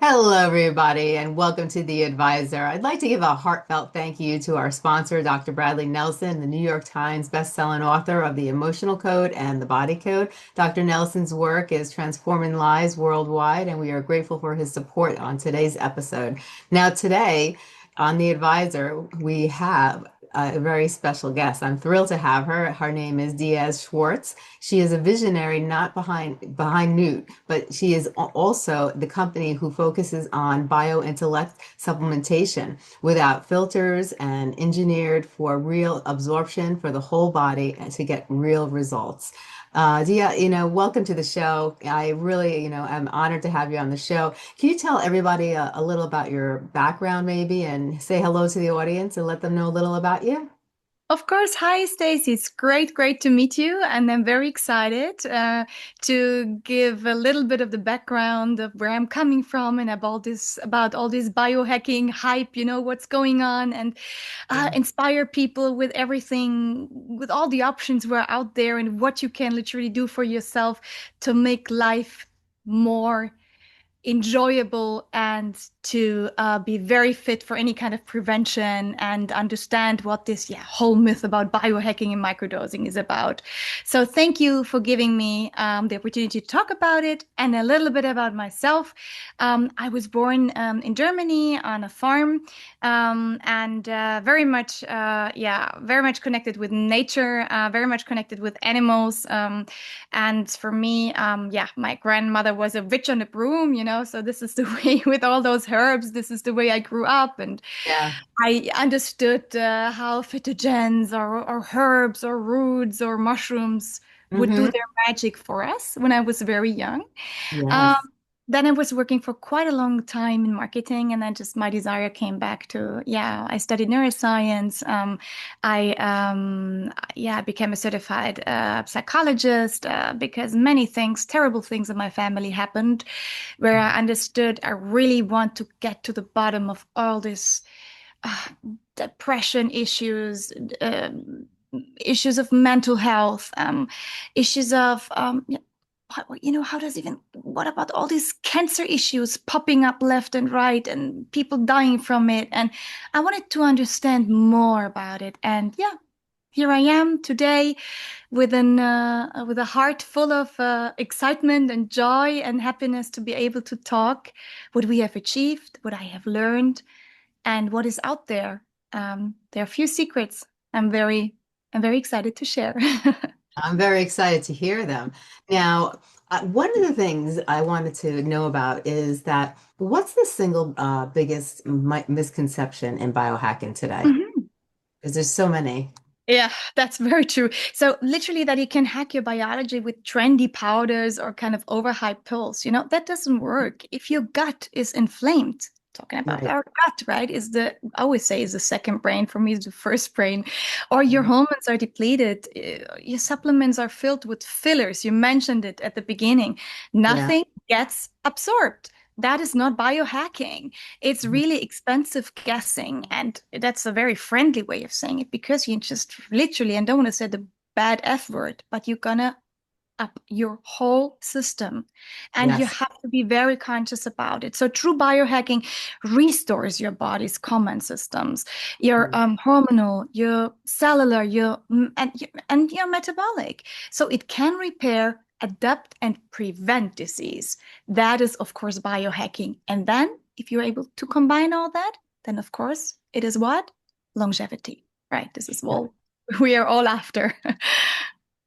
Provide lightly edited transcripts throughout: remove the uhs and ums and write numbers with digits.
Hello, everybody, and welcome to The Advisor. I'd like to give a heartfelt thank you to our sponsor, Dr. Bradley Nelson, the New York Times bestselling author of The Emotional Code and The Body Code. Dr. Nelson's work is transforming lives worldwide, and we are grateful for his support on today's episode. Now, today on The Advisor, we have a very special guest. I'm thrilled to have her. Her name is Diaz Schwarz. She is a visionary, not behind Noot, but she is also the company who focuses on biointellect supplementation without filters and engineered for real absorption for the whole body and to get real results. Dia, welcome to the show. I really, am honored to have you on the show. Can you tell everybody a little about your background, maybe, and say hello to the audience and let them know a little about you? Of course. Hi, Stacey. It's great to meet you. And I'm very excited to give a little bit of the background of where I'm coming from and about all this biohacking hype, what's going on, and inspire people with everything, with all the options we're out there and what you can literally do for yourself to make life more enjoyable and to be very fit for any kind of prevention and understand what this whole myth about biohacking and microdosing is about. So thank you for giving me the opportunity to talk about it and a little bit about myself. I was born in Germany on a farm and very much connected with nature, very much connected with animals. And for me, my grandmother was a witch on a broom, so this is the way with all those herbs. This is the way I grew up. And Yeah. I understood how phytogens or herbs or roots or mushrooms would do Hmm. their magic for us when I was very young. Um, Yes. then I was working for quite a long time in marketing, and then just my desire came back to, I studied neuroscience. I became a certified psychologist because many things, terrible things in my family happened, where I understood I really want to get to the bottom of all this uh, depression issues, issues of mental health, issues of how does even what about all these cancer issues popping up left and right and people dying from it? And I wanted to understand more about it. And here I am today with a heart full of excitement and joy and happiness to be able to talk what we have achieved, what I have learned, and what is out there. There are a few secrets I'm very excited to share. I'm very excited to hear them. Now, one of the things I wanted to know about is that what's the single biggest misconception in biohacking today? Mhm. Because there's so many. Yeah, that's very true. So literally that you can hack your biology with trendy powders or kind of overhyped pills, that doesn't work. If your gut is inflamed, talking about Right. our gut, right, I always say is the second brain. For me, is the first brain. Or your Mhm. hormones are depleted, your supplements are filled with fillers. You mentioned it at the beginning. Yeah. Nothing gets absorbed. That is not biohacking. It's Mhm. really expensive guessing, and that's a very friendly way of saying it because you just literally, and don't want to say the bad F word, but you're gonna up your whole system, and you Yes. have to be very conscious about it. So true biohacking restores your body's common systems, your Mhm. hormonal, your cellular, and your metabolic. So it can repair, adapt, and prevent disease. That is, of course, biohacking. And then, if you're able to combine all that, then of course it is what? Longevity, right? This is all we are all after.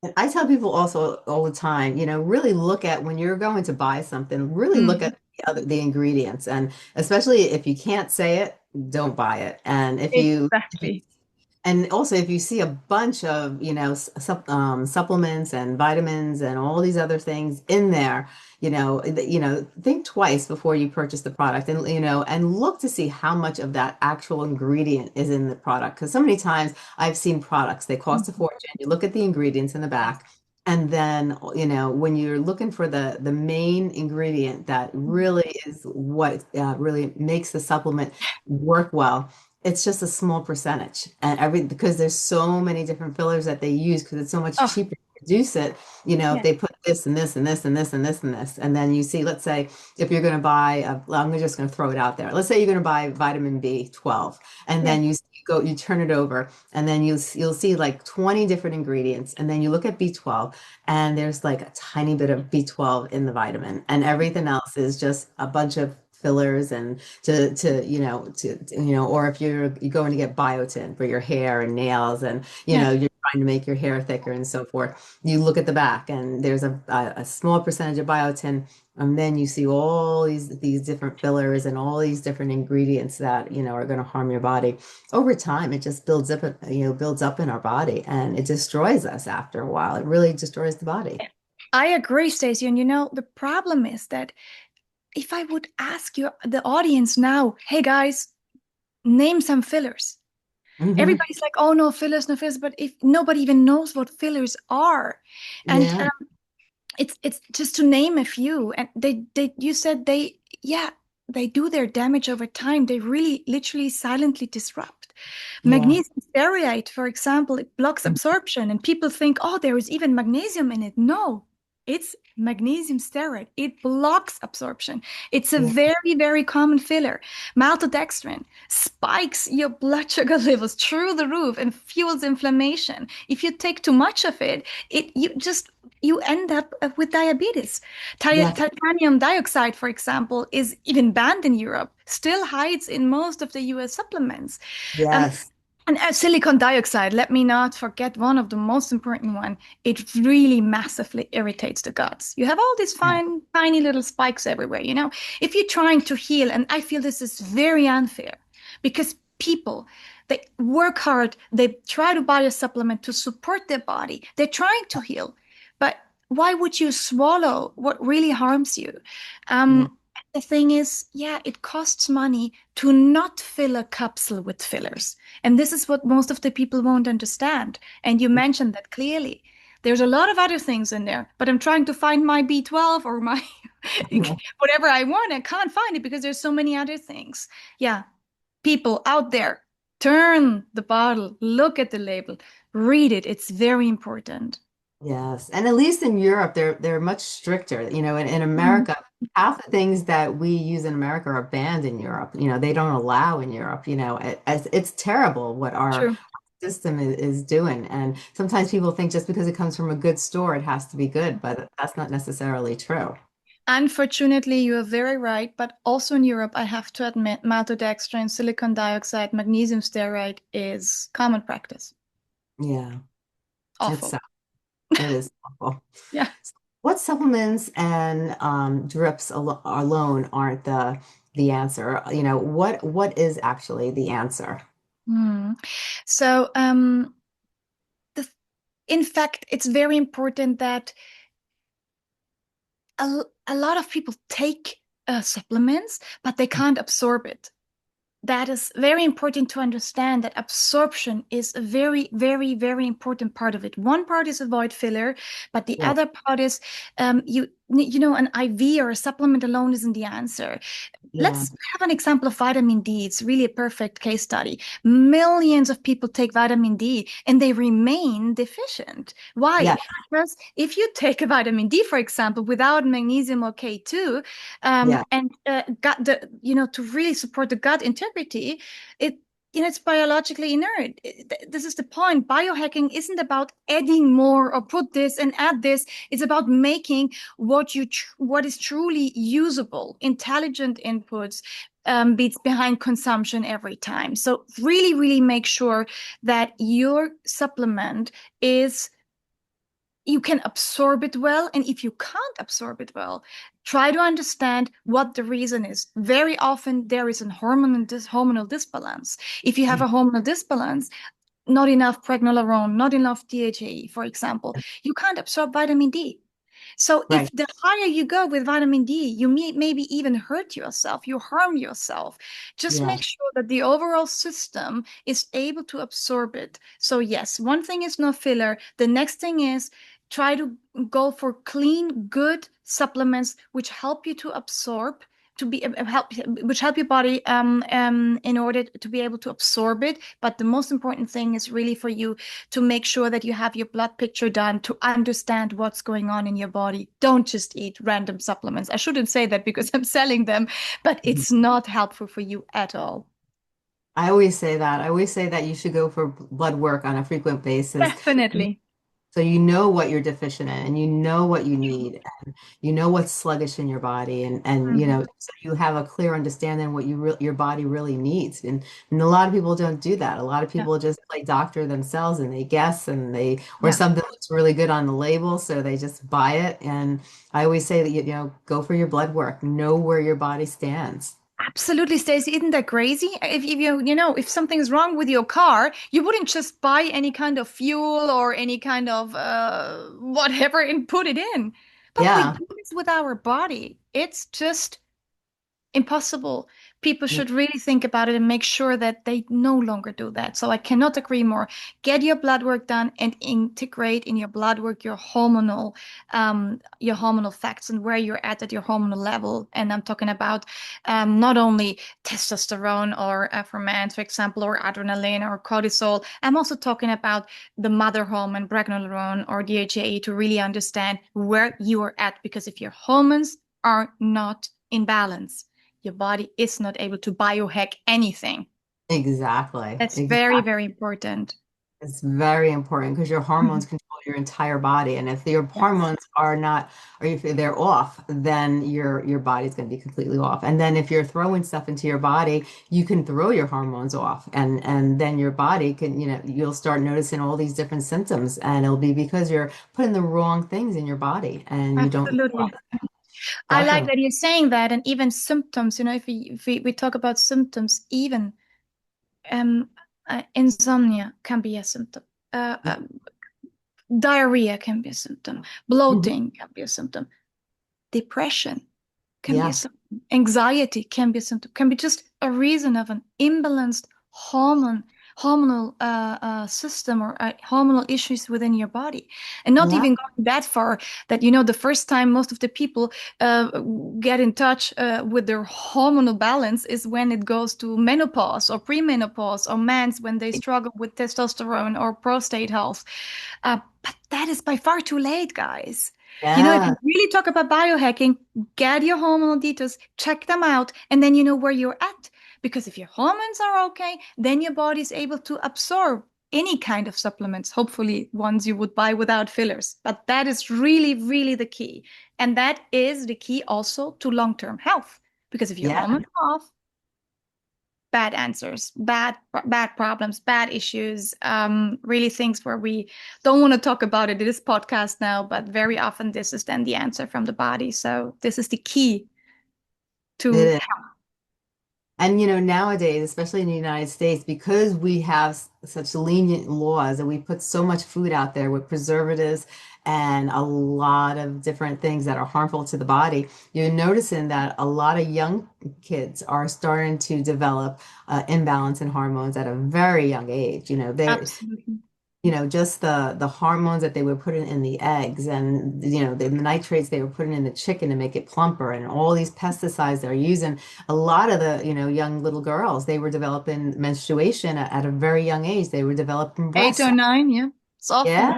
And I tell people also all the time, really look at when you're going to buy something, really look Mhm. at the ingredients. And especially if you can't say it, don't buy it. And if you Exactly. and also, if you see a bunch of, supplements and vitamins and all these other things in there, think twice before you purchase the product and, and look to see how much of that actual ingredient is in the product. Because so many times I've seen products, they cost a Mhm. fortune. You look at the ingredients in the back. And then, when you're looking for the main ingredient that really is what really makes the supplement work well, it's just a small percentage. And because there's so many different fillers that they use because it's so much Oh, cheaper. reduce it, if Yeah. they put this and this and this and this and this and this, and then you see, let's say if you're going to buy, well, I'm just going to throw it out there. Let's say you're going to buy vitamin B12, and Yeah. then you turn it over, and then you'll see like 20 different ingredients, and then you look at B12, and there's like a tiny bit of B12 in the vitamin, and everything else is just a bunch of fillers and or if you're going to get biotin for your hair and nails, and Yeah. you're trying to make your hair thicker and so forth, you look at the back and there's a small percentage of biotin, and then you see all these different fillers and all these different ingredients that are going to harm your body. Over time it just builds up in our body, and it destroys us after a while. It really destroys the body. I agree, Stacey. And the problem is that if I would ask you, the audience now, hey guys, name some fillers. Hmm. Everybody's like, oh, no fillers, no fillers. But if nobody even knows what fillers are, and Yeah, it's just to name a few, and they you said yeah, they do their damage over time. They really literally silently disrupt. yeah, Magnesium stearate, for example, it blocks absorption, and people think, oh, there is even magnesium in it. No, it's magnesium stearate. It blocks absorption. It's a yeah, very, very common filler. Maltodextrin spikes your blood sugar levels through the roof and fuels inflammation. If you take too much of it, you end up with diabetes. yeah, Titanium dioxide, for example, is even banned in Europe, still hides in most of the US supplements. Um, yes, and silicon dioxide, let me not forget one of the most important one. It really massively irritates the guts. You have all these yeah, fine, tiny little spikes everywhere. If you're trying to heal, and I feel this is very unfair because people, they work hard, they try to buy a supplement to support their body, they're trying to heal. But why would you swallow what really harms you? yeah, The thing is, yeah, it costs money to not fill a capsule with fillers. And this is what most of the people won't understand. And you mentioned that clearly. There's a lot of other things in there, but I'm trying to find my B12 or my yeah. whatever I want. I can't find it because there's so many other things. Yeah, people out there, turn the bottle, look at the label, read it. It's very important. Yes, and at least in Europe, they're much stricter. In Mm, America, half the things that we use in America are banned in Europe. They don't allow in Europe. It's terrible what our true. system is doing. And sometimes people think just because it comes from a good store, it has to be good, but that's not necessarily true. Unfortunately, you are very right, but also in Europe, I have to admit, maltodextrin, silicon dioxide, magnesium stearate is common practice. Yeah, it's Awful. sad. It is awful. Yeah. What supplements and drips alone aren't the answer? What is actually the answer? Hmm. So, the, in fact, it's very important that a lot of people take supplements, but they can't absorb it. That is very important to understand that absorption is a very, very, very important part of it. One part is avoid filler, but the Yeah, other part is an IV or a supplement alone isn't the answer. yeah, Let's have an example of vitamin D. It's really a perfect case study. Millions of people take vitamin D and they remain deficient. Why? yeah, Because if you take a vitamin D, for example, without magnesium or K2, yeah, and gut to really support the gut integrity, it it's biologically inert. This is the point. Biohacking isn't about adding more or put this and add this. It's about making what is truly usable, intelligent inputs beats behind consumption every time. So really, really make sure that your supplement is you can absorb it well. And if you can't absorb it well, try to understand what the reason is. Very often there is a hormonal disbalance. If you have a hormonal disbalance, not enough pregnenolone, not enough DHA, for example, you can't absorb vitamin D. So right. if the higher you go with vitamin D, you may maybe even hurt yourself, you harm yourself. Just Yeah, make sure that the overall system is able to absorb it. So yes, one thing is no filler. The next thing is try to go for clean, good supplements which help you to absorb to be help which help your body in order to be able to absorb it. But the most important thing is really for you to make sure that you have your blood picture done to understand what's going on in your body. Don't just eat random supplements. I shouldn't say that because I'm selling them, but Mhm. it's not helpful for you at all. I always say that. I always say that you should go for blood work on a frequent basis. Definitely. So you know what you're deficient in and you know what you need and you know what's sluggish in your body and you Mhm. know so you have a clear understanding what your body really needs and a lot of people don't do that. A lot of Yeah. people just play doctor themselves and they guess and they or Yeah. something looks really good on the label so they just buy it and I always say that you know go for your blood work, know where your body stands. Absolutely, Stacey. Isn't that crazy? If if something's wrong with your car, you wouldn't just buy any kind of fuel or any kind of whatever and put it in. But we Yeah. do this with our body. It's just impossible. People should really think about it and make sure that they no longer do that. So I cannot agree more. Get your blood work done and integrate in your blood work your hormonal facts and where you're at your hormonal level. And I'm talking about not only testosterone or for men, for example, or adrenaline or cortisol. I'm also talking about the mother hormone, pregnenolone, or DHEA to really understand where you are at. Because if your hormones are not in balance, your body is not able to biohack anything. Exactly. That's very, Exactly. very important. It's very important because your Mhm. hormones control your entire body, and if your Yes, hormones are not, or if they're off, then your body's going to be completely off. And then if you're throwing stuff into your body, you can throw your hormones off, and then your body can, you know, you'll start noticing all these different symptoms, and it'll be because you're putting the wrong things in your body, and you don't realize absolutely. it. I like Definitely. that you're saying that, and even symptoms. If we talk about symptoms, even um, insomnia can be a symptom. Uh, um, Diarrhea can be a symptom. Mhm. Bloating can be a symptom. Depression can be a Yeah. symptom. Anxiety can be a symptom. Can be just a reason of an imbalanced hormonal system or hormonal issues within your body. And not Yeah. even going that far that, the first time most of the people get in touch with their hormonal balance is when it goes to menopause or premenopause or men's when they struggle with testosterone or prostate health. But that is by far too late, guys. If Yeah. you really talk about biohacking, get your hormonal details, check them out, and then you know where you're at. Because if your hormones are okay, then your body is able to absorb any kind of supplements, hopefully ones you would buy without fillers. But that is really, really the key. And that is the key also to long-term health. Because if your Yeah. hormones are off, bad answers, bad problems, bad issues, really things where we don't want to talk about it in this podcast now, but very often this is then the answer from the body. So this is the key It to is. And you know, nowadays, especially in the United States, because we have such lenient laws and we put so much food out there with preservatives and a lot of different things that are harmful to the body, you're noticing that a lot of young kids are starting to develop imbalance in hormones at a very young age. You know, they're absolutely. you know, just the hormones that they were putting in the eggs and, you know, the nitrates they were putting in the chicken to make it plumper and all these pesticides they're using. A lot of the, you know, young little girls, they were developing menstruation at a very young age. They were developing Eight breasts. or nine, yeah. It's Yeah. awful.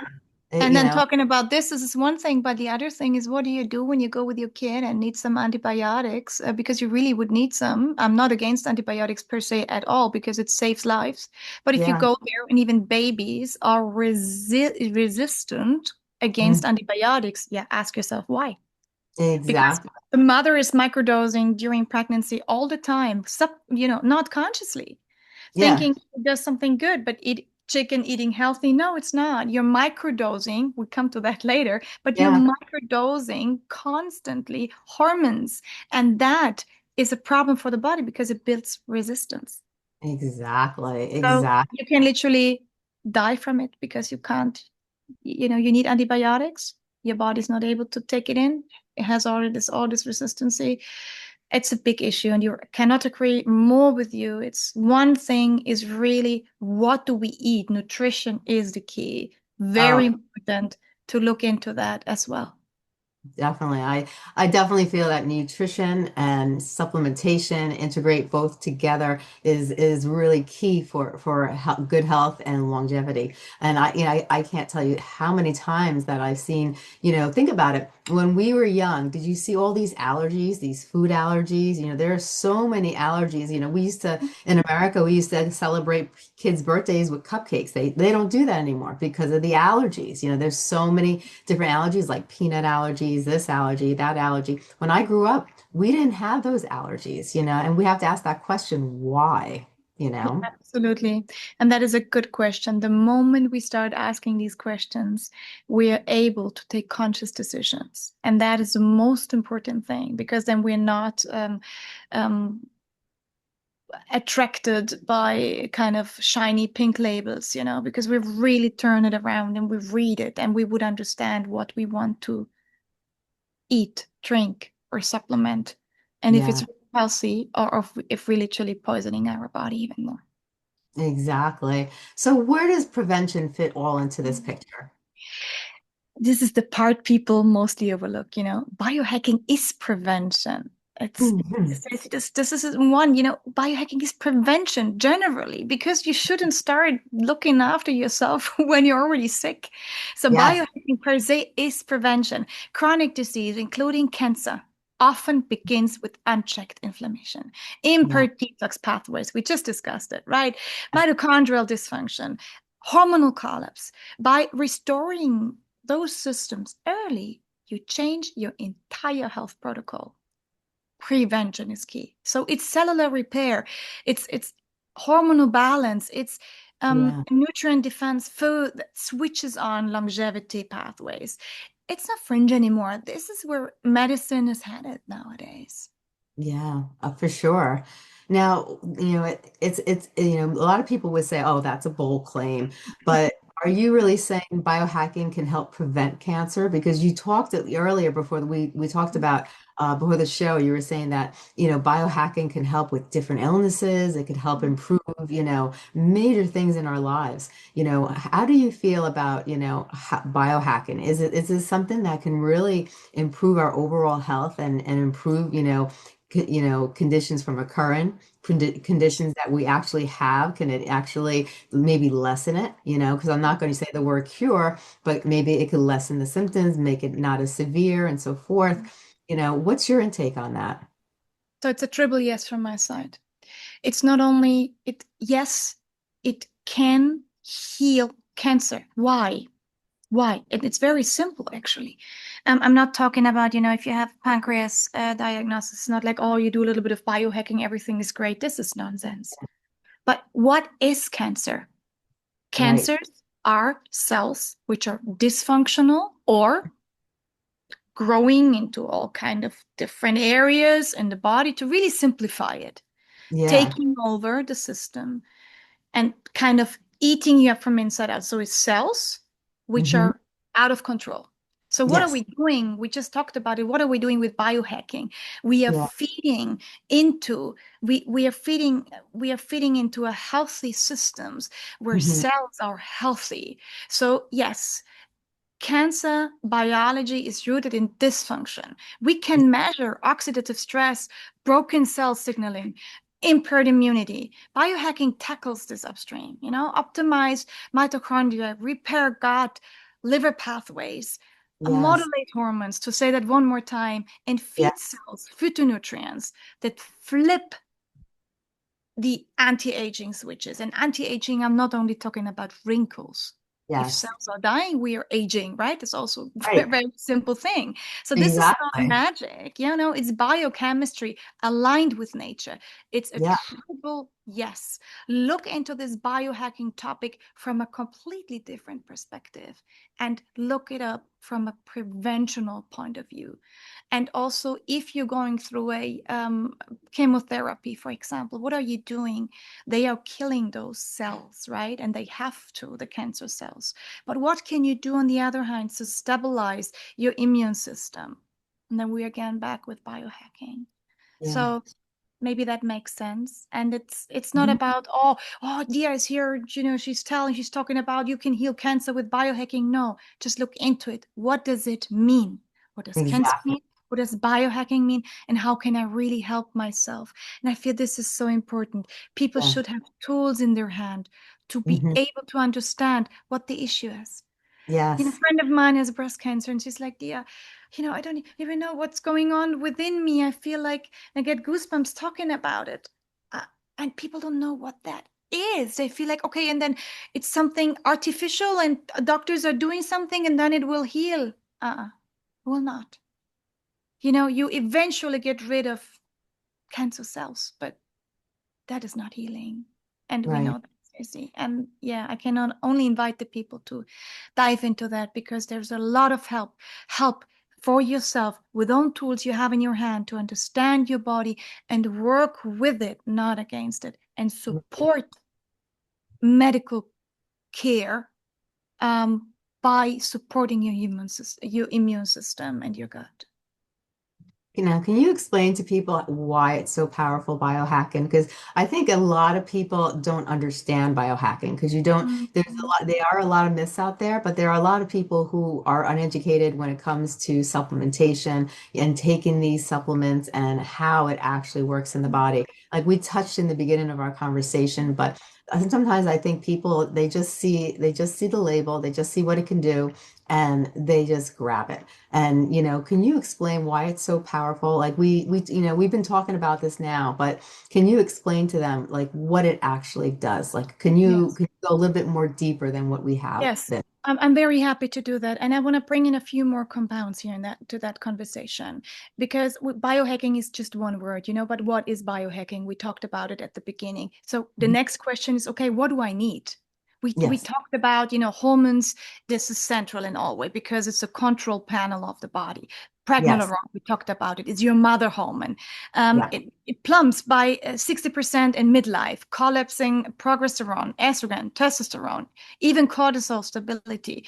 And You then know, talking about this is one thing, but the other thing is what do you do when you go with your kid and need some antibiotics? Because you really would need some. I'm not against antibiotics per se at all because it saves lives. But if you yeah, go there and even babies are resistant mm, against antibiotics, yeah, ask yourself why. Because exactly. the mother is microdosing during pregnancy all the time, not consciously Yeah, thinking it does something good, but eat chicken eating healthy. No, it's not. You're microdosing. We come to that later, but you're yeah, microdosing constantly hormones. And that is a problem for the body because it builds resistance. exactly. So Exactly. you can literally die from it because you can't, you need antibiotics. Your body's not able to take it in. It has all this resistance. It's a big issue, and you cannot agree more with you. It's one thing is really what do we eat? Nutrition is the key. Very Oh, important to look into that as well. Definitely. I definitely feel that nutrition and supplementation integrate both together is really key for good health and longevity. And I can't tell you how many times that I've seen, think about it. When we were young, did you see all these allergies, these food allergies? There are so many allergies. We used to in America, we used to celebrate kids' birthdays with cupcakes. They don't do that anymore because of the allergies. There's so many different allergies like peanut allergies, this allergy, that allergy. When I grew up, we didn't have those allergies, and we have to ask that question, why, you know? Absolutely. And that is a good question. The moment we start asking these questions, we are able to take conscious decisions. And that is the most important thing because then we're not um, attracted by kind of shiny pink labels, because we really turn it around and we read it and we would understand what we want to eat, drink, or supplement. And if it's Yeah, healthy or if we're literally poisoning our body even more. exactly. So where does prevention fit all into this picture? This is the part people mostly overlook, biohacking is prevention. It's Mhm. this is one, biohacking is prevention generally because you shouldn't start looking after yourself when you're already sick. So Yes. biohacking per se is prevention. Chronic disease, including cancer, often begins with unchecked inflammation. Yeah. Impaired detox pathways, we just discussed it, right? Mitochondrial dysfunction, hormonal collapse. By restoring those systems early, you change your entire health protocol. Prevention is key. So it's cellular repair, it's hormonal balance, it's Yeah. nutrient defense food that switches on longevity pathways. It's not fringe anymore. This is where medicine is headed nowadays. Yeah, for sure. Now, a lot of people would say, "Oh, that's a bold claim," but are you really saying biohacking can help prevent cancer? Because you talked earlier before we talked about before the show, you were saying that biohacking can help with different illnesses. It could help improve major things in our lives. How do you feel about biohacking? Is it something that can really improve our overall health and improve conditions from occurring, conditions that we actually have? Can it actually maybe lessen it? Because I'm not going to say the word cure, but maybe it could lessen the symptoms, make it not as severe, and so forth. What's your intake on that? So it's a triple yes from my side. It's not only it, yes, it can heal cancer. Why? Why? It's very simple, actually. I'm not talking about, if you have pancreas diagnosis, it's not like, oh, you do a little bit of biohacking, everything is great. This is nonsense. But what is cancer? Right. Cancers are cells which are dysfunctional or growing into all kind of different areas in the body. To really simplify it, Yeah. taking over the system and kind of eating you up from inside out. So it's cells which Hmm. are out of control. So what are Yes. we doing? We just talked about it. What are we doing with biohacking? We are Yeah. feeding into we are feeding into a healthy systems where Hmm. cells are healthy. So yes, cancer biology is rooted in dysfunction. We can measure oxidative stress, broken cell signaling, impaired immunity. Biohacking tackles this upstream, optimize mitochondria, repair gut, liver pathways, Yes. modulate hormones, to say that one more time, and Yeah. feed cells phytonutrients that flip the anti-aging switches. And anti-aging, I'm not only talking about wrinkles. If Yes. cells are dying, we are aging, right? It's also a Right. very simple thing. So this is not Exactly. magic, it's biochemistry aligned with nature. It's a Yeah. triple yes. Look into this biohacking topic from a completely different perspective and look it up from a preventional point of view. And also, if you're going through a chemotherapy, for example, what are you doing? They are killing those cells, right? And they have to, the cancer cells. But what can you do on the other hand to stabilize your immune system? And then we're again back with biohacking. Yeah. So maybe that makes sense. And it's not Mhm. about, oh, Dia is here, she's talking about you can heal cancer with biohacking. No, just look into it. What does it mean? What does cancer Exactly. mean? What does biohacking mean? And how can I really help myself? And I feel this is so important. People Yeah. should have tools in their hand to be Hmm. able to understand what the issue is. A Yes. friend of mine has breast cancer, and she's like, "Yeah, I don't even know what's going on within me. I feel like I get goosebumps talking about it." Uh, and people don't know what that is. They feel like, okay, and then it's something artificial, and doctors are doing something, and then it will heal. Will not. You eventually get rid of cancer cells, but that is not healing. And we Right. know that, Stacey. And yeah, I cannot only invite the people to dive into that because there's a lot of help for yourself with own tools you have in your hand to understand your body and work with it, not against it, and support medical care by supporting your immune system and your gut. Can you explain to people why it's so powerful, biohacking? Because I think a lot of people don't understand biohacking because there's a Mhm. lot, there are a lot of myths out there, but there are a lot of people who are uneducated when it comes to supplementation and taking these supplements and how it actually works in the body. Like we touched in the beginning of our conversation, but sometimes I think people, they just see the label, they just see what it can do, and they just grab it. And, can you explain why it's so powerful? Like we've been talking about this now, but can you explain to them like what it actually does? Like, Yes. can you go a little bit more deeper than what we have Yes, been? I'm very happy to do that. And I want to bring in a few more compounds here in that conversation because biohacking is just one word, but what is biohacking? We talked about it at the beginning. So the Mhm. next question is, okay, what do I need? We Yes. talked about, hormones. This is central in all way because it's a control panel of the body. Yes. Pregnenolone, we talked about it, is your mother hormone. Yeah. It plummets by 60% in midlife, collapsing progesterone, estrogen, testosterone, even cortisol stability.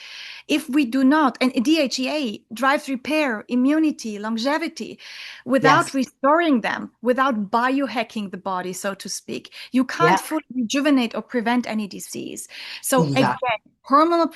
If we do not, and DHEA drives repair, immunity, longevity, without Yes. restoring them, without biohacking the body, so to speak, you can't Yeah. fully rejuvenate or prevent any disease. So again, Exactly. hormonal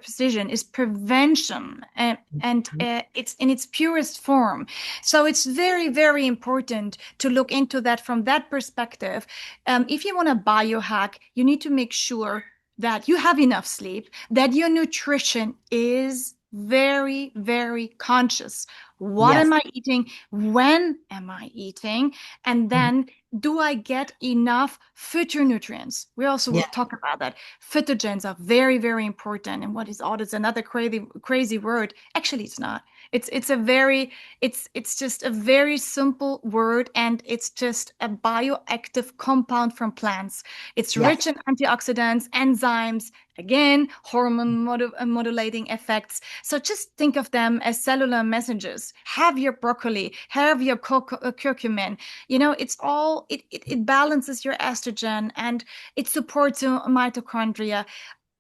precision is prevention, and Mhm. it's in its purest form. So it's very, very important to look into that from that perspective. If you want to biohack, you need to make sure that you have enough sleep, that your nutrition is very, very conscious. What Yes. am I eating? When am I eating? And Mhm. then do I get enough phytonutrients? We also will Yeah. talk about that. Phytogens are very, very important. And what is odd is another crazy word. Actually, it's not. It's a very it's just a very simple word, and it's just a bioactive compound from plants. It's rich Yes. in antioxidants, enzymes, again, modulating effects. So just think of them as cellular messengers. Have your broccoli, have your curcumin. It balances your estrogen and it supports your mitochondria.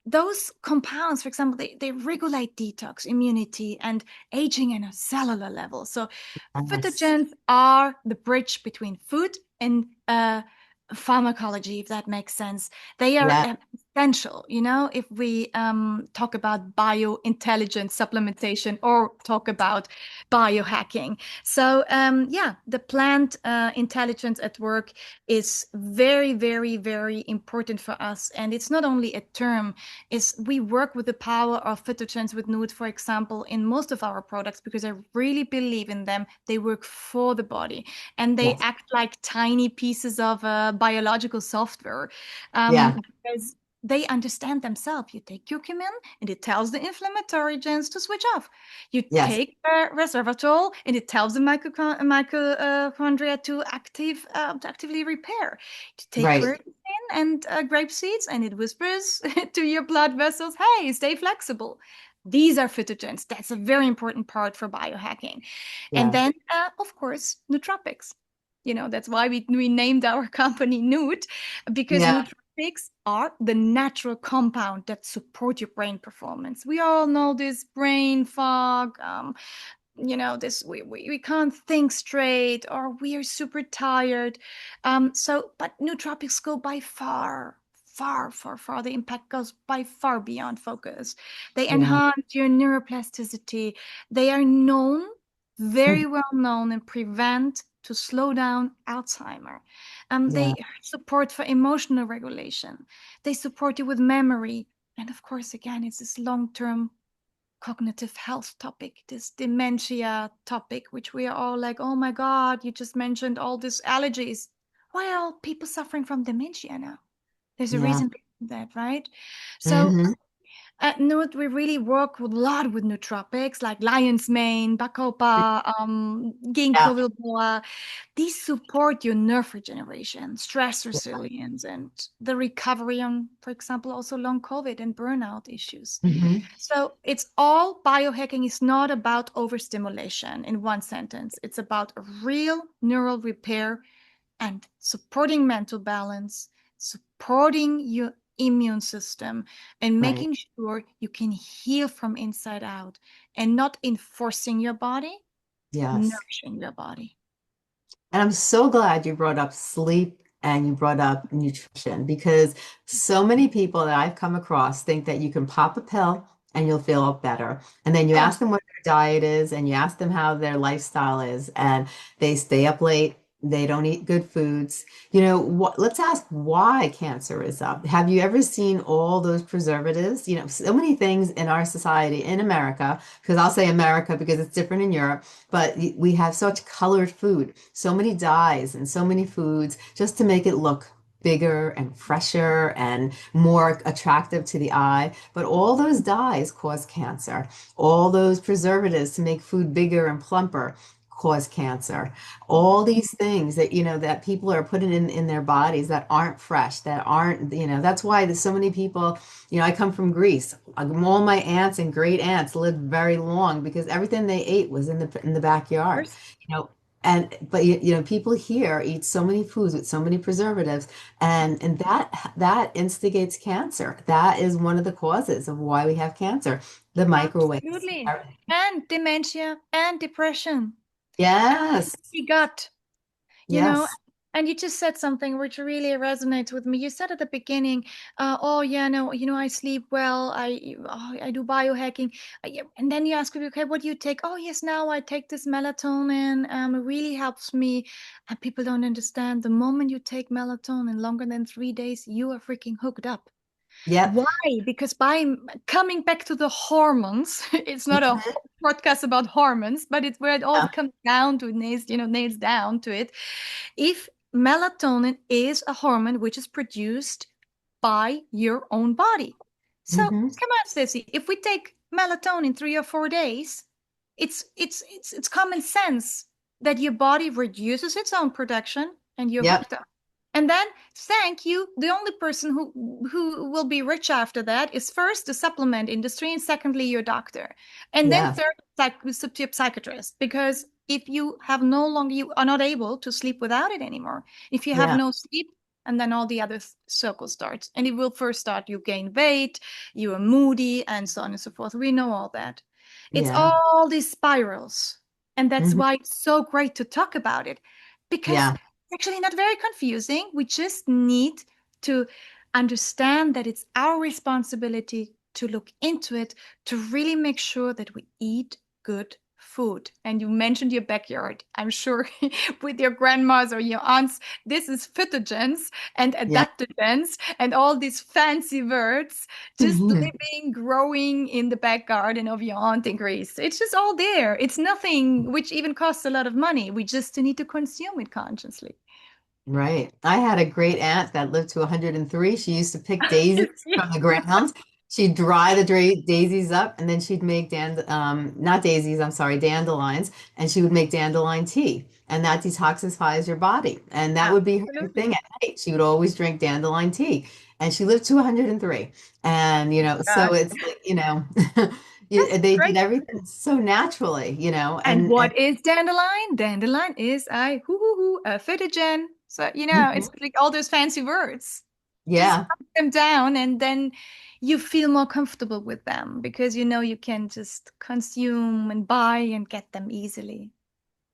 Those compounds, for example, they regulate detox, immunity, and aging in a cellular level. So Yes. phytogens are the bridge between food and pharmacology, if that makes sense. They are Yeah. essential, if we talk about biointelligence supplementation or talk about biohacking. So, yeah, the plant intelligence at work is very, very, very important for us. And it's not only a term, is we work with the power of phytogens with Noot, for example, in most of our products because I really believe in them. They work for the body and they Yes. act like tiny pieces of biological software Yeah. because they understand themselves. You take curcumin and it tells the inflammatory genes to switch off. You Yes. take resveratrol and it tells the mitochondria to actively repair. You take Right. quercetin and grape seeds and it whispers to your blood vessels, hey, stay flexible. These are phytogens. That's a very important part for biohacking. And Yeah. then, of course, nootropics. That's why we named our company Noot, because Yeah. nootropics are the natural compound that support your brain performance. We all know this brain fog, this we can't think straight or we are super tired. But nootropics go by far far, far, far. The impact goes by far beyond focus. They Yeah. enhance your neuroplasticity. They are known, Mhm. very well known, and prevent to slow down Alzheimer. Yeah. They support for emotional regulation. They support you with memory. And of course, again, it's this long-term cognitive health topic, this dementia topic, which we are all like, oh my God, you just mentioned all these allergies. Why are all people suffering from dementia now? There's a Yeah. reason behind that, right? So Hmm. at Noot, we really work with a lot with nootropics like lion's mane, bacopa, Yeah. ginkgo biloba. These support your nerve regeneration, stress resilience, and the recovery on, for example, also long COVID and burnout issues. Hmm. So it's all biohacking is not about overstimulation in one sentence. It's about a real neural repair and supporting mental balance, supporting your immune system, and Right. making sure you can heal from inside out and not enforcing your body, Yes. nourishing your body. And I'm so glad you brought up sleep and you brought up nutrition because so many people that I've come across think that you can pop a pill and you'll feel better. And then you Oh, ask them what their diet is and you ask them how their lifestyle is, and they stay up late. They don't eat good foods. Let's ask why cancer is up. Have you ever seen all those preservatives? So many things in our society in America, because I'll say America because it's different in Europe, but we have such colored food, so many dyes and so many foods just to make it look bigger and fresher and more attractive to the eye. But all those dyes cause cancer. All those preservatives to make food bigger and plumper cause cancer. All these things that people are putting in their bodies that aren't fresh, that aren't, that's why there's so many people. I come from Greece. All my aunts and great aunts lived very long because everything they ate was in the backyard. course. You know, but people here eat so many foods with so many preservatives, and that instigates cancer. That is one of the causes of why we have cancer. The microwaves. Absolutely. And dementia and depression. Yes. We got, you know, Yes. and you just said something which really resonates with me. You said at the beginning, oh yeah, no, I sleep well. I do biohacking. Yeah. And then you ask me, okay, what do you take? Oh yes, now I take this melatonin. It really helps me. And people don't understand. The moment you take melatonin longer than 3 days, you are freaking hooked up. Yep. Why? Because by coming back to the hormones, it's not a Mhm. podcast about hormones, but it's where it all Yeah. comes down to, nails down to it. If melatonin is a hormone which is produced by your own body. So Hmm. come on, Stacey, if we take melatonin 3 or 4 days, it's common sense that your body reduces its own production and you're Yep. hooked up. And then thank you. The only person who will be rich after that is first the supplement industry, and secondly your doctor, and then Yeah. third your psychiatrist. Because if you have no longer you are not able to sleep without it anymore. If you have Yeah. no sleep, and then all the other circle starts, and it will first start. You gain weight, you are moody, and so on and so forth. We know all that. It's Yeah. all these spirals, and that's Hmm. why it's so great to talk about it, because Yeah. actually not very confusing. We just need to understand that it's our responsibility to look into it, to really make sure that we eat good food. And you mentioned your backyard. I'm sure with your grandmas or your aunts, this is phytogens and Yeah. adaptogens and all these fancy words just living, growing in the back garden of your aunt in Greece. It's just all there. It's nothing which even costs a lot of money. We just need to consume it consciously. Right. I had a great aunt that lived to 103. She used to pick daisies from the ground. She'd dry the daisies up and then she'd make not daisies, I'm sorry, dandelions, and she would make dandelion tea. And that detoxifies your body. And that would be her Absolutely. thing at night. She would always drink dandelion tea. And she lived to 103. And, so God, it's like, that's they did great. everything so naturally, And and what is dandelion? Dandelion is a phytogen. So, it's Mhm. like all those fancy words. Just Yeah. write them down and then you feel more comfortable with them because you can just consume and buy and get them easily.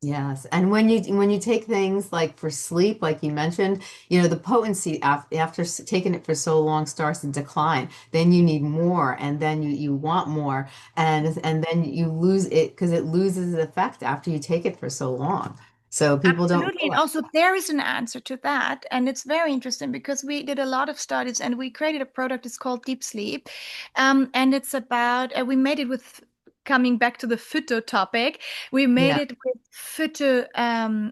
Yes. And when you take things like for sleep, like you mentioned, the potency after taking it for so long starts to decline. Then you need more, and then you want more, and then you lose it because it loses its effect after you take it for so long. So people don't Absolutely. And realize. also, there is an answer to that. And it's very interesting because we did a lot of studies and we created a product. It's called Deep Sleep. And it's about, we made it with, coming back to the phyto topic, we made Yeah. it with phyto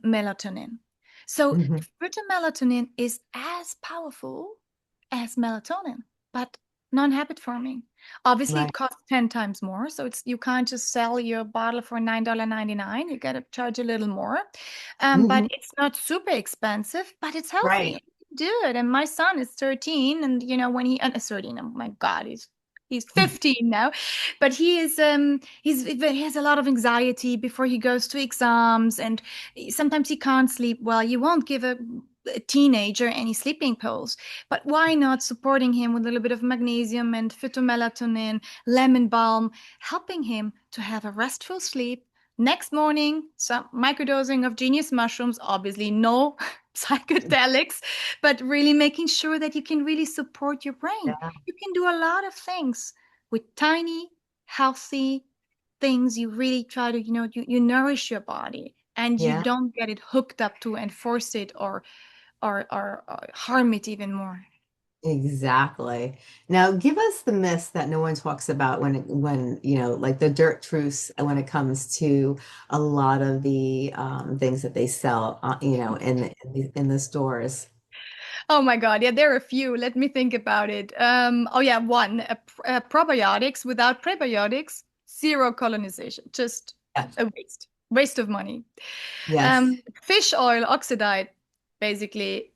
melatonin. So, Hmm. phyto melatonin is as powerful as melatonin, but non-habit forming. Obviously, it Right. costs 10 times more. So it's you can't just sell your bottle for $9.99. You gotta charge a little more. But Hmm. it's not super expensive, but it's Right. healthy. Do it. And my son is 13, and when he 13, oh my God, he's 15 now, but he has a lot of anxiety before he goes to exams, and sometimes he can't sleep well. You won't give a teenager any sleeping pills, but why not supporting him with a little bit of magnesium and phytomelatonin, lemon balm, helping him to have a restful sleep. Next morning, some microdosing of genius mushrooms, obviously no psychedelics, but really making sure that you can really support your brain. Yeah. You can do a lot of things with tiny, healthy things. You really try to, you nourish your body and you Yeah. don't get it hooked up to and force it or harm it even more. Exactly. Now, give us the myths that no one talks about like the dirt truths when it comes to a lot of the things that they sell, in the stores. Oh my God. Yeah, there are a few. Let me think about it. Oh yeah, one, probiotics without prebiotics, zero colonization, just Yes. a waste of money. Yes. Fish oil oxidized, basically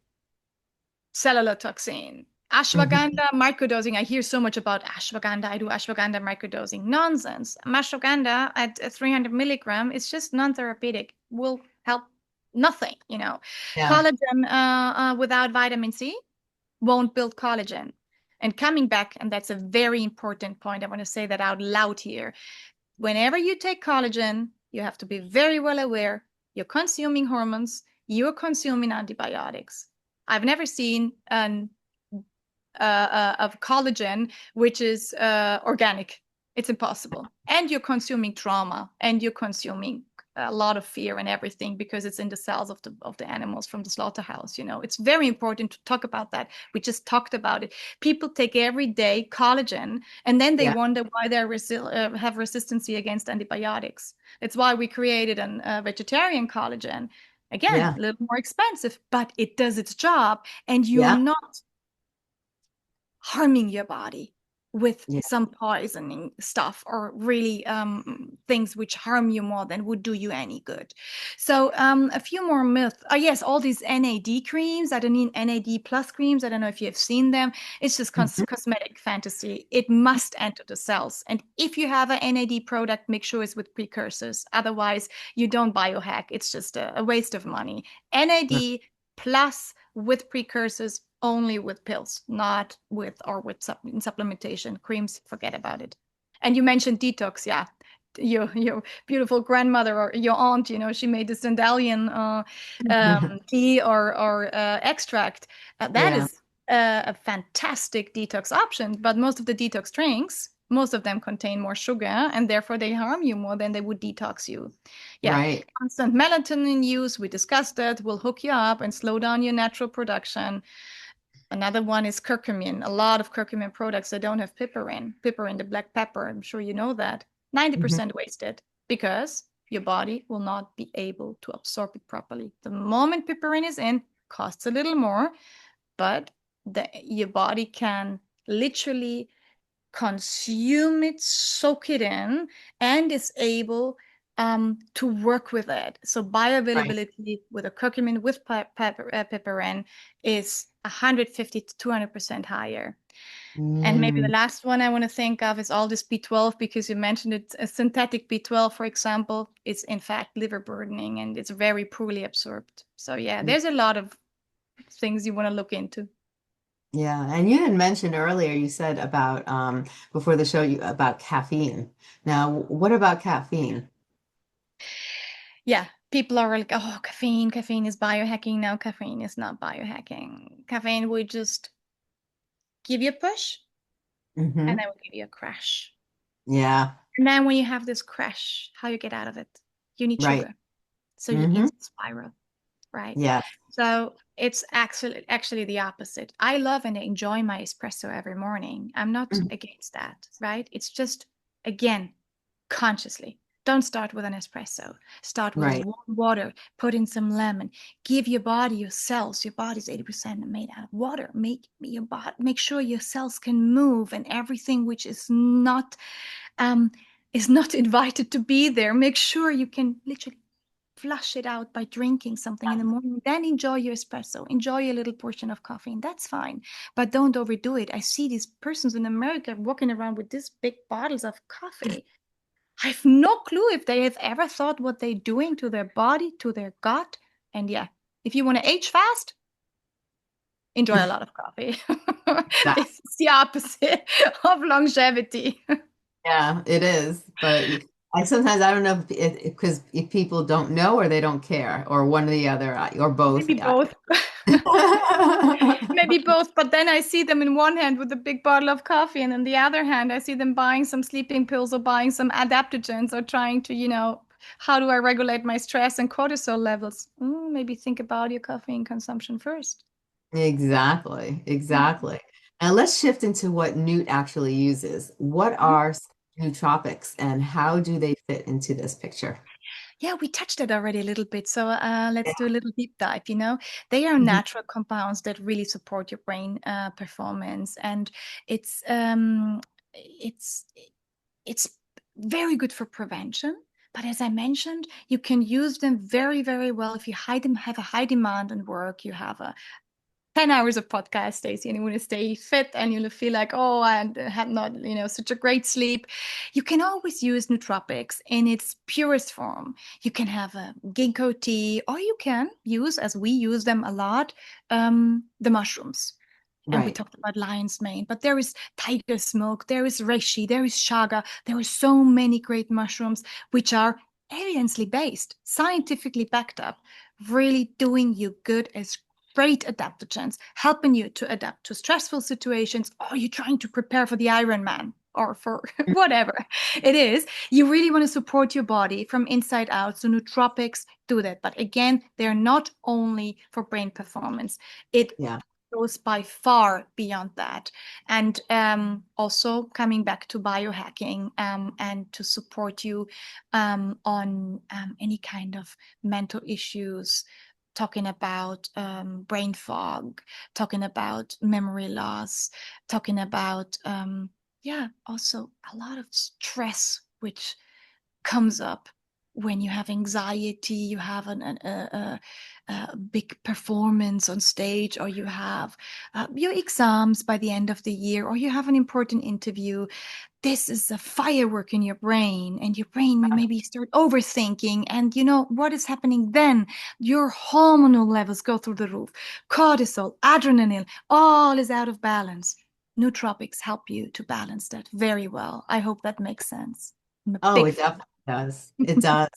cellular toxin. Hmm. Ashwagandha microdosing. I hear so much about ashwagandha. I do ashwagandha microdosing. Nonsense. Ashwagandha at 300 milligram is just non-therapeutic. Will help nothing. Yeah. Collagen without vitamin C won't build collagen. And coming back, and that's a very important point. I want to say that out loud here. Whenever you take collagen, you have to be very well aware you're consuming hormones, you're consuming antibiotics. I've never seen an of collagen which is organic. It's impossible. And you're consuming trauma, and you're consuming a lot of fear and everything because it's in the cells of the animals from the slaughterhouse. It's very important to talk about that. We just talked about it. People take every day collagen, and then they Yeah. wonder why they have resistance against antibiotics. It's why we created a vegetarian collagen. Again, Yeah. a little more expensive, but it does its job, and you're Yeah. not harming your body with Yeah. some poisoning stuff or really things which harm you more than would do you any good. So a few more myths. Oh yes, all these NAD creams. I don't need NAD plus creams. I don't know if you have seen them. It's just Mhm. cosmetic fantasy. It must enter the cells. And if you have an NAD product, make sure it's with precursors. Otherwise, you don't biohack. It's just a waste of money. NAD plus with precursors, only with pills, not with or with supplementation. Creams, forget about it. And you mentioned detox, yeah. Your beautiful grandmother or your aunt, she made the Sandalian tea or extract. That Yeah. is a fantastic detox option, but most of the detox drinks, most of them contain more sugar, and therefore they harm you more than they would detox you. Yeah, Right. constant melatonin use, we discussed that, will hook you up and slow down your natural production. Another one is curcumin. A lot of curcumin products that don't have piperin. Piperin, the black pepper, I'm sure you know that. Mhm. 90% wasted because your body will not be able to absorb it properly. The moment piperin is in, costs a little more, but your body can literally consume it, soak it in, and is able to work with it. So Right. bioavailability with a curcumin with piperin is 150 to 200% higher. And maybe the Mm. last one I want to think of is all this B12 because you mentioned it. A synthetic B12, for example, is in fact liver burdening and it's very poorly absorbed. So yeah, there's a lot of things you want to look into. Yeah, and you had mentioned earlier, you said about before the show about caffeine. Now, what about caffeine? Yeah. people are like, oh, caffeine is biohacking. No, caffeine is not biohacking. Caffeine will just give you a push and Hmm. then will give you a crash. Yeah. And then when you have this crash, how you get out of it? You need Right. sugar. So you Hmm. into spiral, right? Yeah. So it's actually the opposite. I love and enjoy my espresso every morning. I'm not Mhm. against that, right? It's just, again, consciously. Don't start with an espresso. Start with Right. warm water, put in some lemon. Give your body, your cells, your body's 80% made out of water. Make sure your cells can move, and everything which um is not invited to be there. Make sure you can literally flush it out by drinking something in the morning. Then enjoy your espresso, enjoy a little portion of coffee, and that's fine. But don't overdo it. I see these persons in America walking around with these big bottles of coffee. I have no clue if they have ever thought what they're doing to their body, to their gut. And yeah, if you want to age fast, enjoy a lot of coffee. That, This is the opposite of longevity. yeah, it is. But I sometimes I don't know if because if people don't know or they don't care or one or the other or both. Maybe both. Maybe both, but then I see them in one hand with a big bottle of coffee, and in the other hand, I see them buying some sleeping pills or buying some adaptogens or trying to, how do I regulate my stress and cortisol levels? Maybe think about your caffeine consumption first. Exactly, exactly. Now let's shift into what Newt actually uses. What Mhm. are nootropics and how do they fit into this picture? Yeah, we touched it already a little bit. So let's do a little deep dive. They are Mhm. natural compounds that really support your brain performance, and it's um, it's it's very good for prevention. But as I mentioned, you can use them very, very well if you have a high demand on work. You have a 10 hours of podcast, Stacey, and you want to stay fit and you feel like, oh, I had not, such a great sleep. You can always use nootropics in its purest form. You can have a ginkgo tea, or you can use, as we use them a lot, the mushrooms. And we Right, talked about lion's mane, but there is tiger smoke, there is reishi, there is chaga. There are so many great mushrooms which are evidently based, scientifically backed up, really doing you good as great adaptogens, helping you to adapt to stressful situations, or you're trying to prepare for the Ironman or for whatever it is. You really want to support your body from inside out. So nootropics do that. But again, they're not only for brain performance. It yeah. goes by far beyond that. And also coming back to biohacking and to support you on any kind of mental issues, talking about brain fog, talking about memory loss, talking about, yeah, also a lot of stress, which comes up when you have anxiety, you have a big performance on stage, or you have your exams by the end of the year, or you have an important interview. This is a firework in your brain, and your brain will maybe start overthinking. And you know what is happening then? Your hormonal levels go through the roof. Cortisol, adrenaline, all is out of balance. Nootropics help you to balance that very well. I hope that makes sense. I'm a Oh, big it fan. definitely does. It does.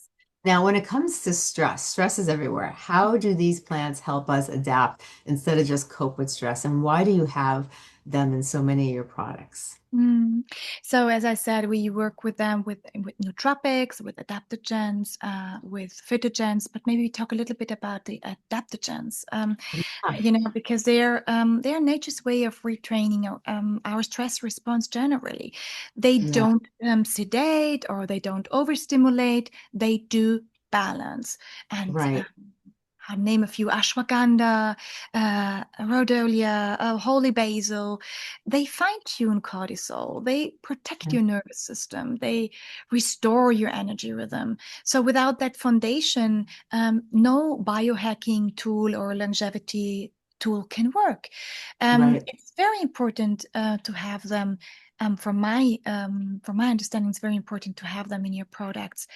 Now, when it comes to stress, stress is everywhere. How do these plants help us adapt instead of just cope with stress? And why do you have them in so many of your products? Mm. So as I said, we work with them with nootropics, with adaptogens, with phytogens, but maybe we talk a little bit about the adaptogens, Yeah, because they're nature's way of retraining our stress response generally. They yeah, don't sedate or they don't overstimulate. They do balance. And right. I'll name a few: ashwagandha, rhodolia, holy basil. They fine tune cortisol. They protect your nervous system. They restore your energy rhythm. So without that foundation, no biohacking tool or longevity tool can work. Right. It's very important to have them. From my understanding, it's very important to have them in your products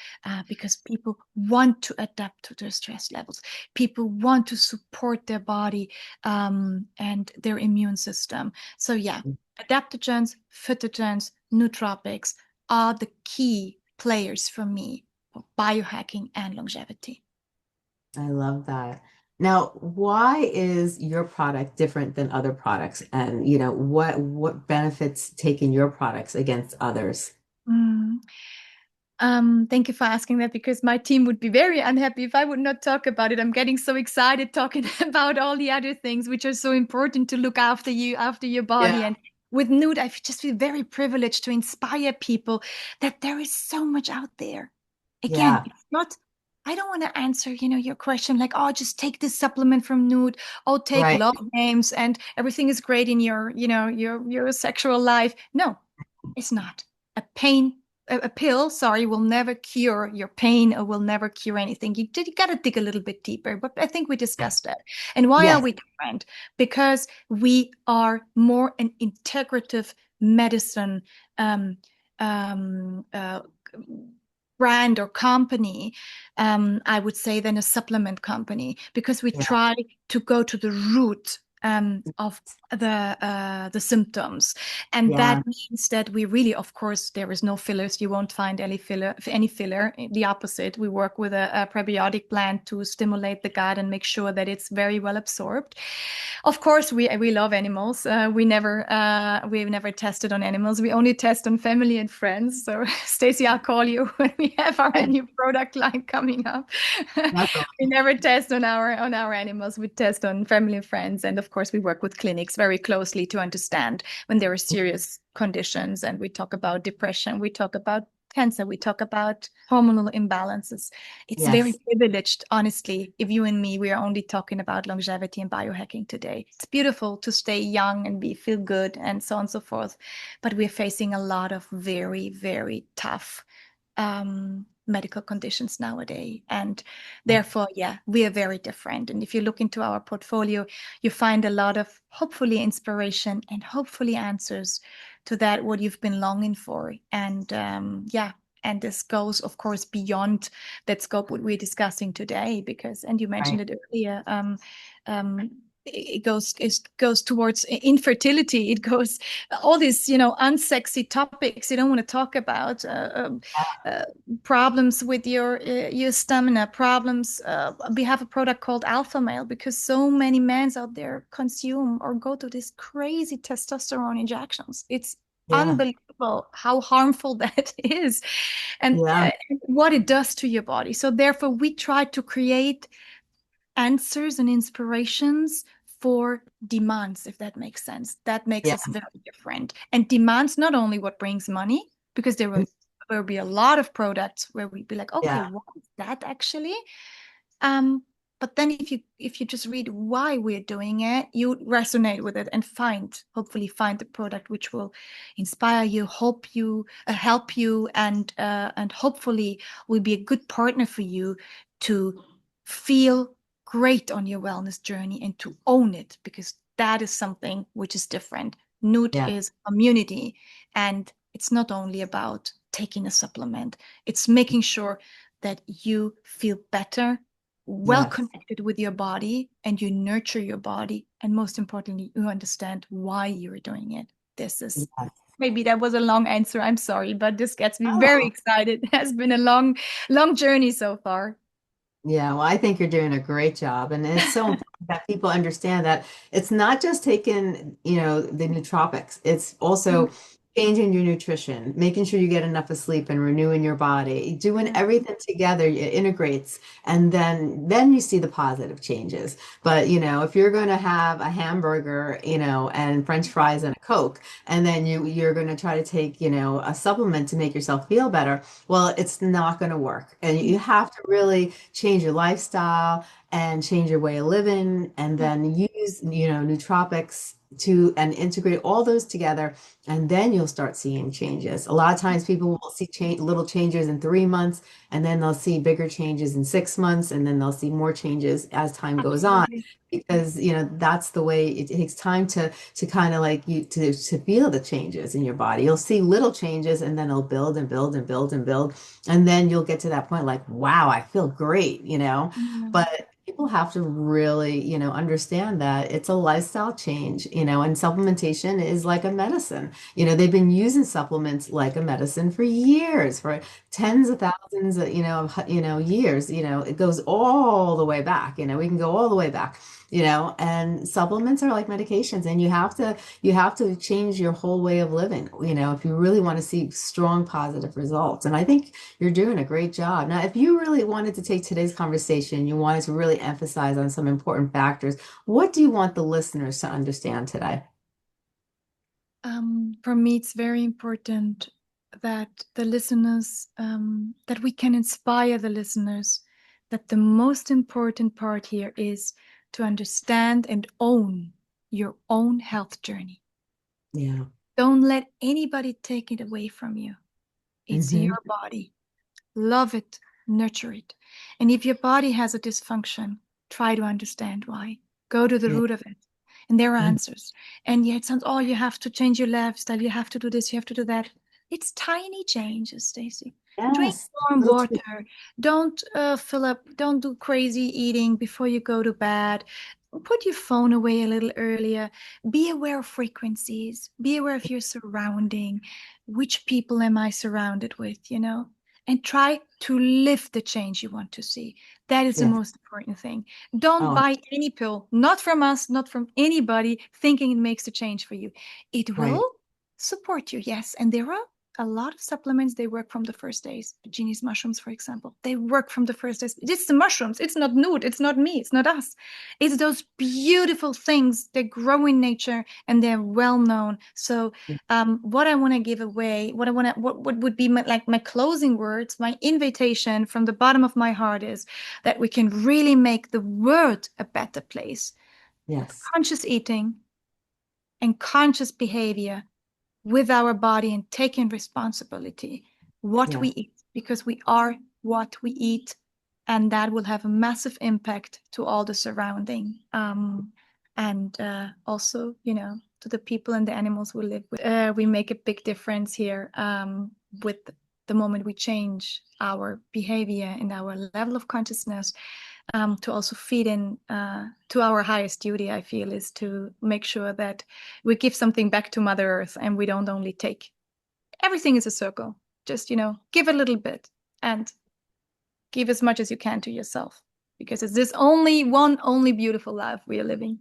because people want to adapt to their stress levels. People want to support their body and their immune system. So yeah, adaptogens, phytogens, nootropics are the key players for me for biohacking and longevity. I love that. Now, why is your product different than other products? And, what benefits taking your products against others? Mm. Thank you for asking that because my team would be very unhappy if I would not talk about it. I'm getting so excited talking about all the other things which are so important to look after you, after your body. Yeah, And with Noot, I just feel very privileged to inspire people that there is so much out there. Again, yeah, it's not, I don't want to answer, your question like, oh, just take this supplement from Noot, oh, take right. love games and everything is great in your, your sexual life. No, it's not. A pain, a pill, sorry, will never cure your pain or will never cure anything. You got to dig a little bit deeper, but I think we discussed that. And why are Yes, we different? Because we are more an integrative medicine um, um, brand or company, I would say, than a supplement company because we yeah, try to go to the root of the symptoms, and that yeah, means that we really, of course, there is no fillers. You won't find any filler. Any filler. The opposite. We work with a prebiotic plant to stimulate the gut and make sure that it's very well absorbed. Of course, we love animals. We've never tested on animals. We only test on family and friends. So, Stacey, I'll call you when we have our right. new product line coming up. That's We awesome. never test on our animals. We test on family and friends, and of course, we work with clinics very closely to understand when there are serious conditions. And we talk about depression. We talk about cancer. We talk about hormonal imbalances. It's very Yes, privileged, honestly, if you and me, we are only talking about longevity and biohacking today. It's beautiful to stay young and feel good and so on and so forth. But we're facing a lot of very, very tough medical conditions nowadays. And therefore, yeah, we are very different. And if you look into our portfolio, you find a lot of hopefully inspiration and hopefully answers to that what you've been longing for. And yeah, and this goes, of course, beyond that scope what we're discussing today, because, and you mentioned right. it earlier, um, it goes towards infertility. It goes all these, unsexy topics you don't want to talk about. Uh, Problems with your stamina, problems. We have a product called Alpha Male because so many men out there consume or go to these crazy testosterone injections. It's Yeah, unbelievable how harmful that is, and yeah, what it does to your body. So therefore, we try to create answers and inspirations for demands, if that makes sense. That makes yeah, us very different. And demands not only what brings money, because there will be a lot of products where we'd be like, okay, yeah, what is that actually? Um, but then if you just read why we're doing it, you resonate with it and hopefully find the product which will inspire you, help you, and hopefully will be a good partner for you to feel great on your wellness journey and to own it because that is something which is different. Noot yeah, is community, and it's not only about taking a supplement, it's making sure that you feel better, well yes, connected with your body, and you nurture your body. And most importantly, you understand why you're doing it. This is yes. maybe that was a long answer. I'm sorry, but this gets me very Oh. excited. It has been a long, long journey so far. Yeah, well, I think you're doing a great job. And it's so important that people understand that it's not just taking, the nootropics, it's also changing your nutrition, making sure you get enough of sleep and renewing your body, doing Yeah. everything together, it integrates, and then you see the positive changes. But, if you're going to have a hamburger, and French fries and a Coke, and then you're going to try to take, a supplement to make yourself feel better, well, it's not going to work. And you have to really change your lifestyle and change your way of living, and then use, nootropics to and integrate all those together, and then you'll start seeing changes. A lot of times people will see little changes in 3 months, and then they'll see bigger changes in 6 months, and then they'll see more changes as time goes on, Absolutely. because that's the way it takes time to kind of like you to feel the changes in your body. You'll see little changes, and then it'll build and build and build and build, and then you'll get to that point like, wow, I feel great. Yeah. But people have to really, understand that it's a lifestyle change, and supplementation is like a medicine. They've been using supplements like a medicine for years, for tens of thousands of, years. It goes all the way back. We can go all the way back. And supplements are like medications, and you have to change your whole way of living, if you really want to see strong positive results. And I think you're doing a great job. Now, if you really wanted to take today's conversation, you wanted to really emphasize on some important factors, what do you want the listeners to understand today? For me, it's very important that the listeners, that we can inspire the listeners, that the most important part here is to understand and own your own health journey. Yeah. Don't let anybody take it away from you. It's Hmm. your body. Love it, nurture it. And if your body has a dysfunction, try to understand why. Go to the Yeah. root of it. And there are Mhm. answers. And yet it sounds, oh, you have to change your lifestyle, you have to do this, you have to do that. It's tiny changes, Stacey. Drink Yes. warm Little tweak. water. Don't fill up, don't do crazy eating before you go to bed. Put your phone away a little earlier. Be aware of frequencies. Be aware of your surrounding. Which people am I surrounded with, And try to live the change you want to see. That is the Yes. most important thing. Don't Oh, buy any pill, not from us, not from anybody, thinking it makes a change for you. It right. will support you, yes. And there are a lot of supplements, they work from the first days. Genius mushrooms, for example, they work from the first days. It's the mushrooms, it's not Noot, it's not me, it's not us. It's those beautiful things that grow in nature and they're well known. So what I want to give away, what would be my closing words, my invitation from the bottom of my heart is that we can really make the world a better place with Yes. conscious eating and conscious behavior with our body and taking responsibility what we Yeah. eat, because we are what we eat, and that will have a massive impact to all the surrounding, and also to the people and the animals we live with. We make a big difference here, with the moment we change our behavior and our level of consciousness, to also feed in to our highest duty, I feel, is to make sure that we give something back to Mother Earth and we don't only take. Everything is a circle. Just, give a little bit and give as much as you can to yourself, because it's this only beautiful life we are living.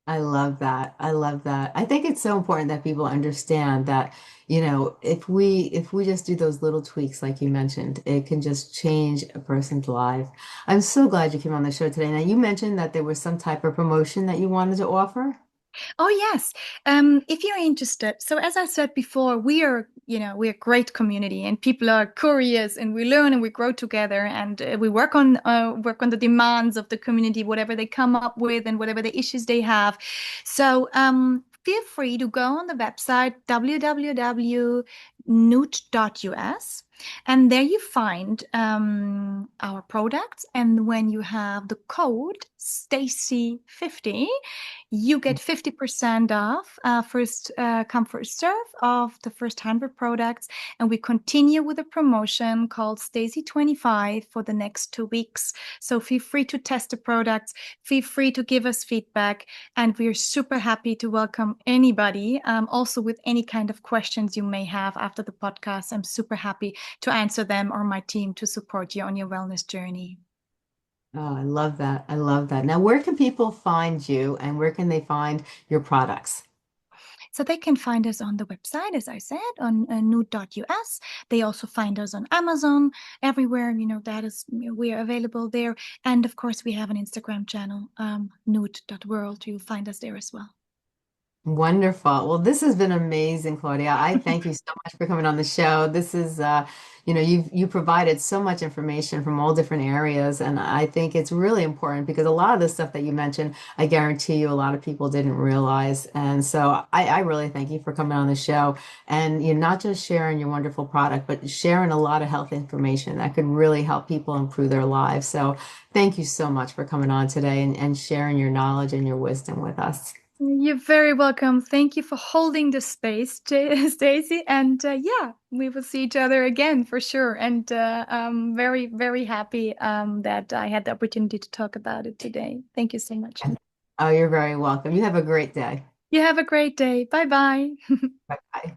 I love that. I love that. I think it's so important that people understand that, if we just do those little tweaks like you mentioned, it can just change a person's life. I'm so glad you came on the show today. Now, you mentioned that there was some type of promotion that you wanted to offer. Oh, yes. If you're interested, so as I said before, we're a great community, and people are curious, and we learn and we grow together, and we work on the demands of the community, whatever they come up with, and whatever the issues they have. So feel free to go on the website www.noot.us, and there you find our products. And when you have the code Stacey50, you get 50% off, first come, first serve of the first 100 products. And we continue with a promotion called Stacey 25 for the next 2 weeks. So feel free to test the products, feel free to give us feedback. And we're super happy to welcome anybody, also with any kind of questions you may have after the podcast. I'm super happy to answer them, or my team to support you on your wellness journey. Oh, I love that. I love that. Now, where can people find you and where can they find your products? So they can find us on the website, as I said, on noot.us. They also find us on Amazon, everywhere, that is, we are available there. And of course, we have an Instagram channel, NØØT You'll find us there as well. Wonderful. Well, this has been amazing, Claudia. I thank you so much for coming on the show. This is, you provided so much information from all different areas, and I think it's really important because a lot of the stuff that you mentioned, I guarantee you, a lot of people didn't realize. And so I really thank you for coming on the show, and you're not just sharing your wonderful product, but sharing a lot of health information that could really help people improve their lives. So thank you so much for coming on today and sharing your knowledge and your wisdom with us. You're very welcome. Thank you for holding the space, Stacey. And yeah, we will see each other again for sure. And I'm very, very happy that I had the opportunity to talk about it today. Thank you so much. Oh, you're very welcome. You have a great day. You have a great day. Bye bye. Bye bye.